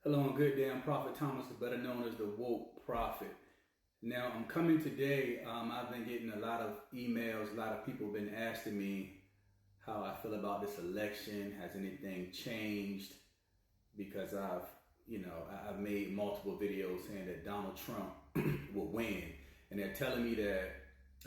Hello and good day. I'm Prophet Thomas, better known as the Woke Prophet. Now, I'm coming today. I've been getting a lot of emails. A lot of people have been asking me how I feel about this election. Has anything changed? Because I've made multiple videos saying that Donald Trump will win, and they're telling me that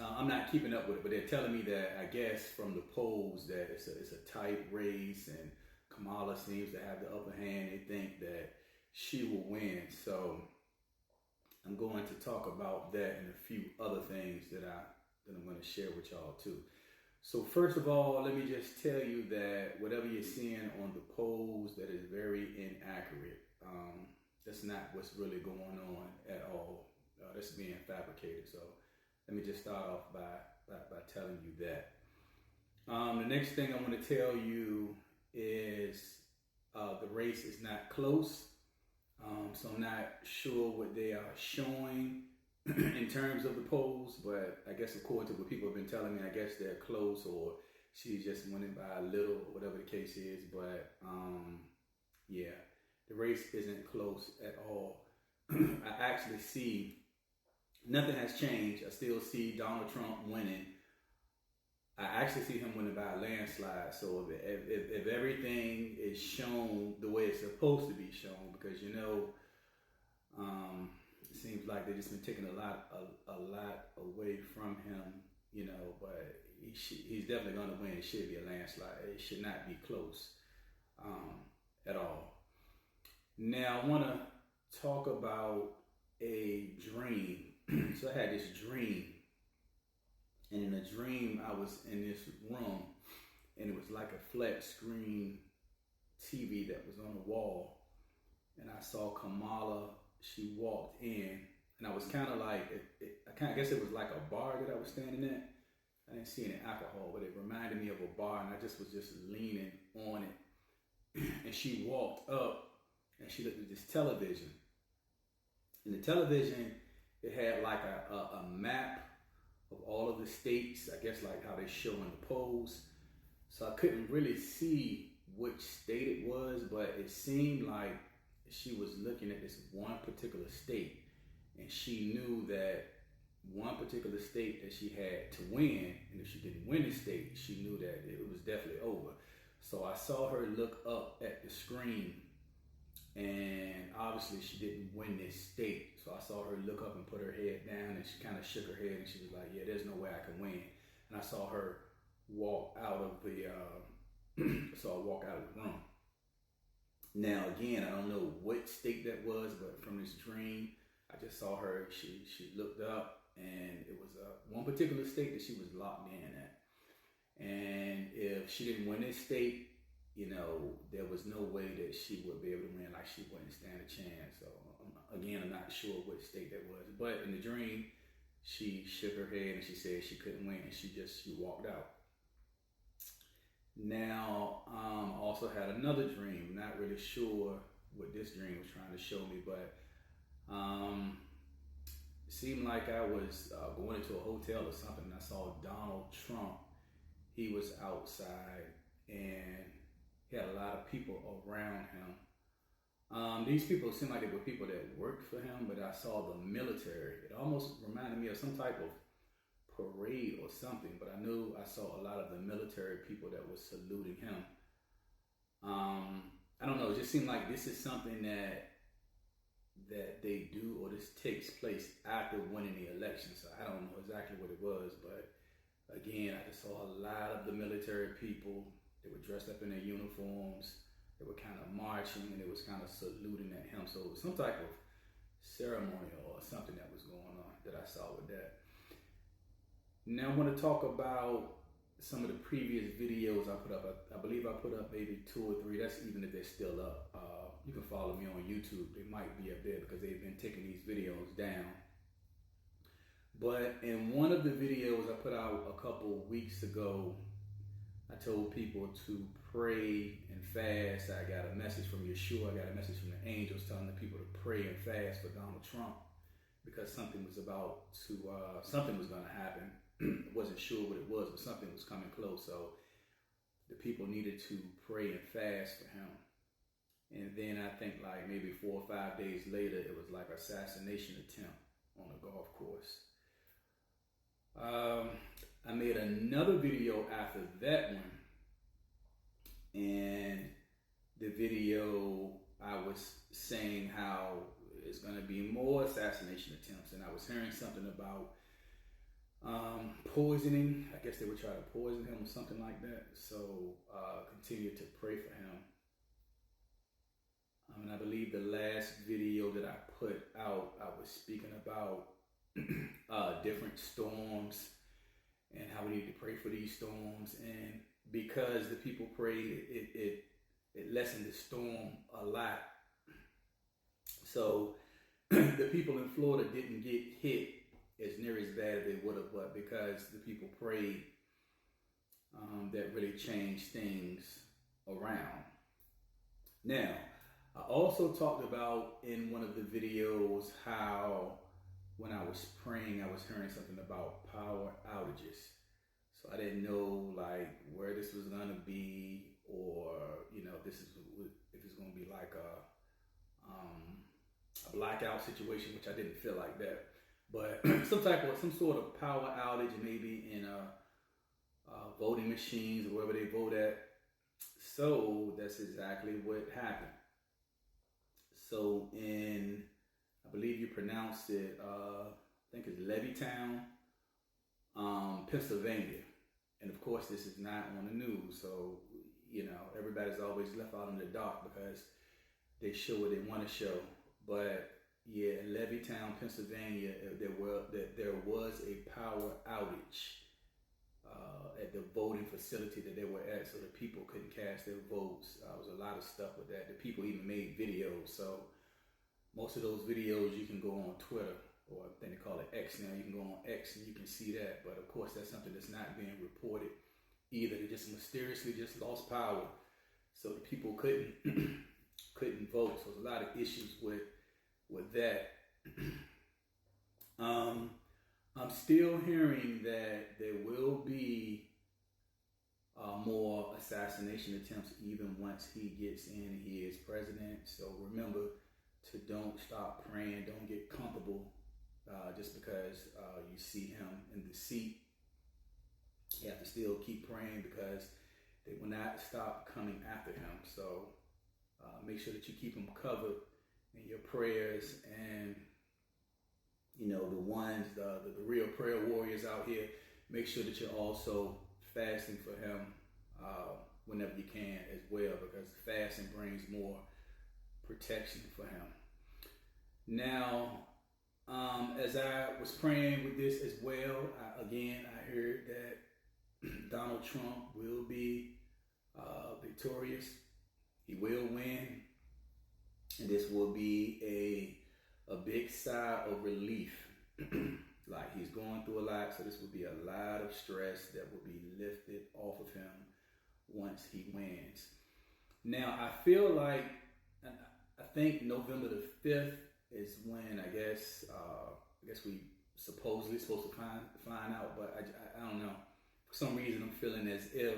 I'm not keeping up with it, but they're telling me that I guess from the polls that it's a tight race, and Kamala seems to have the upper hand. They think that she will win. So I'm going to talk about that and a few other things that I'm going to share with y'all too. So first of all, let me just tell you that whatever you're seeing on the polls, that is very inaccurate. That's not what's really going on at all. That's being fabricated. So let me just start off by telling you that. The next thing I want to tell you is the race is not close. So I'm not sure what they are showing in terms of the polls, but I guess according to what people have been telling me, I guess they're close or she's just winning by a little or whatever the case is. But yeah, the race isn't close at all. I actually see nothing has changed. I still see Donald Trump winning. I actually see him winning by a landslide. So if everything is shown the way it's supposed to be shown, because it seems like they've just been taking a lot away from him, but he's definitely going to win. It should be a landslide. It should not be close at all. Now I want to talk about a dream. So I had this dream. And in a dream, I was in this room, and it was like a flat screen TV that was on the wall. And I saw Kamala. She walked in, and I was kind of like, I guess it was like a bar that I was standing at. I didn't see any alcohol, but it reminded me of a bar, and I was just leaning on it. And she walked up, and she looked at this television. And the television, it had like a map of all of the states, I guess like how they show in the polls. So I couldn't really see which state it was, but it seemed like she was looking at this one particular state, and she knew that one particular state that she had to win, and if she didn't win the state, she knew that it was definitely over. So I saw her look up at the screen, and obviously she didn't win this state. So I saw her look up and put her head down, and she kind of shook her head, and she was like, yeah, there's no way I can win. And I saw her walk out of the room. Now again, I don't know what state that was, but from this dream, I just saw her. She looked up, and it was one particular state that she was locked in at. And if she didn't win this state, there was no way that she would be able to win. Like, she wouldn't stand a chance. So again, I'm not sure what state that was. But in the dream, she shook her head and she said she couldn't win, and she walked out. Now, I also had another dream. Not really sure what this dream was trying to show me, but it seemed like I was going into a hotel or something, and I saw Donald Trump. He was outside, and he had a lot of people around him. These people seemed like they were people that worked for him, but I saw the military. It almost reminded me of some type of parade or something, but I knew I saw a lot of the military people that were saluting him. I don't know, it just seemed like this is something that they do, or this takes place after winning the election. So I don't know exactly what it was, but again, I just saw a lot of the military people. They were dressed up in their uniforms. They were kind of marching, and they was kind of saluting at him. So it was some type of ceremony or something that was going on that I saw with that. Now I want to talk about some of the previous videos I put up. I believe I put up maybe 2 or 3. That's even if they're still up. You can follow me on YouTube. They might be up there because they've been taking these videos down. But in one of the videos I put out a couple weeks ago, I told people to pray and fast. I got a message from Yeshua. I got a message from the angels telling the people to pray and fast for Donald Trump, because something was going to happen. I wasn't sure what it was, but something was coming close. So the people needed to pray and fast for him. And then I think like maybe 4 or 5 days later, it was like assassination attempt on a golf course. I made another video after that one, and the video I was saying how it's going to be more assassination attempts, and I was hearing something about poisoning. I guess they would try to poison him or something like that. So continue to pray for him. And I believe the last video that I put out, I was speaking about different storms and how we need to pray for these storms. And because the people prayed, it lessened the storm a lot. So the people in Florida didn't get hit as near as bad as they would have, but because the people prayed, that really changed things around. Now, I also talked about in one of the videos how when I was praying, I was hearing something about power outages. So I didn't know like where this was gonna be, or if it's gonna be like a blackout situation, which I didn't feel like that. But some sort of power outage, maybe in voting machines or wherever they vote at. So that's exactly what happened. So I believe you pronounce it, I think it's Levittown, Pennsylvania. And of course, this is not on the news. So, everybody's always left out in the dark because they show what they want to show. But yeah, in Levittown, Pennsylvania, there was a power outage at the voting facility that they were at, so the people couldn't cast their votes. There was a lot of stuff with that. The people even made videos. So most of those videos you can go on Twitter, or I think they call it X now. You can go on X and you can see that. But of course, that's something that's not being reported either. They just mysteriously just lost power, so the people couldn't couldn't vote. So there's a lot of issues with that. I'm still hearing that there will be more assassination attempts even once he gets in and he is president. So remember to don't stop praying. Don't get comfortable just because you see him in the seat. You have to still keep praying because they will not stop coming after him. So make sure that you keep him covered in your prayers, and the ones, the real prayer warriors out here, make sure that you're also fasting for him whenever you can as well, because fasting brings more protection for him. Now, as I was praying with this as well, I heard that Donald Trump will be victorious. He will win, and this will be a big sigh of relief. Like, he's going through a lot, so this will be a lot of stress that will be lifted off of him once he wins. Now, I feel like, I think November the 5th is when I guess we supposedly supposed to find out, but I don't know. For some reason, I'm feeling as if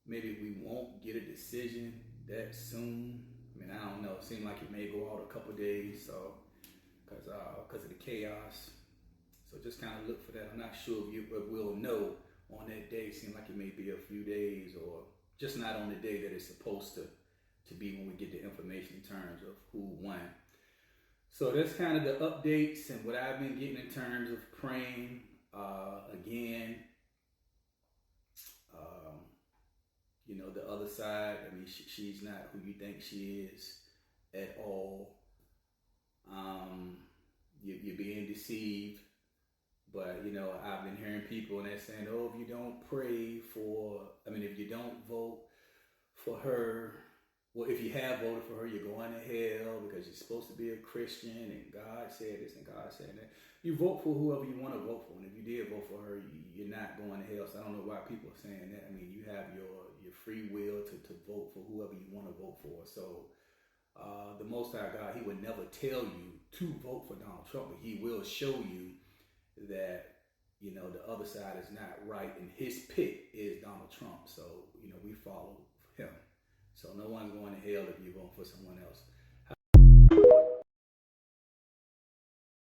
maybe we won't get a decision that soon. I mean, I don't know. It seemed like it may go out a couple days, so because of the chaos. So just kind of look for that. I'm not sure if we'll know on that day. It seems like it may be a few days, or just not on the day that it's supposed to be when we get the information in terms of who won. So that's kind of the updates and what I've been getting in terms of praying. Again, the other side, I mean, she's not who you think she is at all. You're being deceived. But, I've been hearing people and they're saying, oh, if you don't if you don't vote for her, well, if you have voted for her, you're going to hell because you're supposed to be a Christian and God said this and God said that. You vote for whoever you want to vote for. And if you did vote for her, you're not going to hell. So I don't know why people are saying that. I mean, you have your free will to vote for whoever you want to vote for. So the Most High God, he would never tell you to vote for Donald Trump, but he will show you that, the other side is not right and his pick is Donald Trump. So, we follow him. So no one's going to hell if you vote for someone else.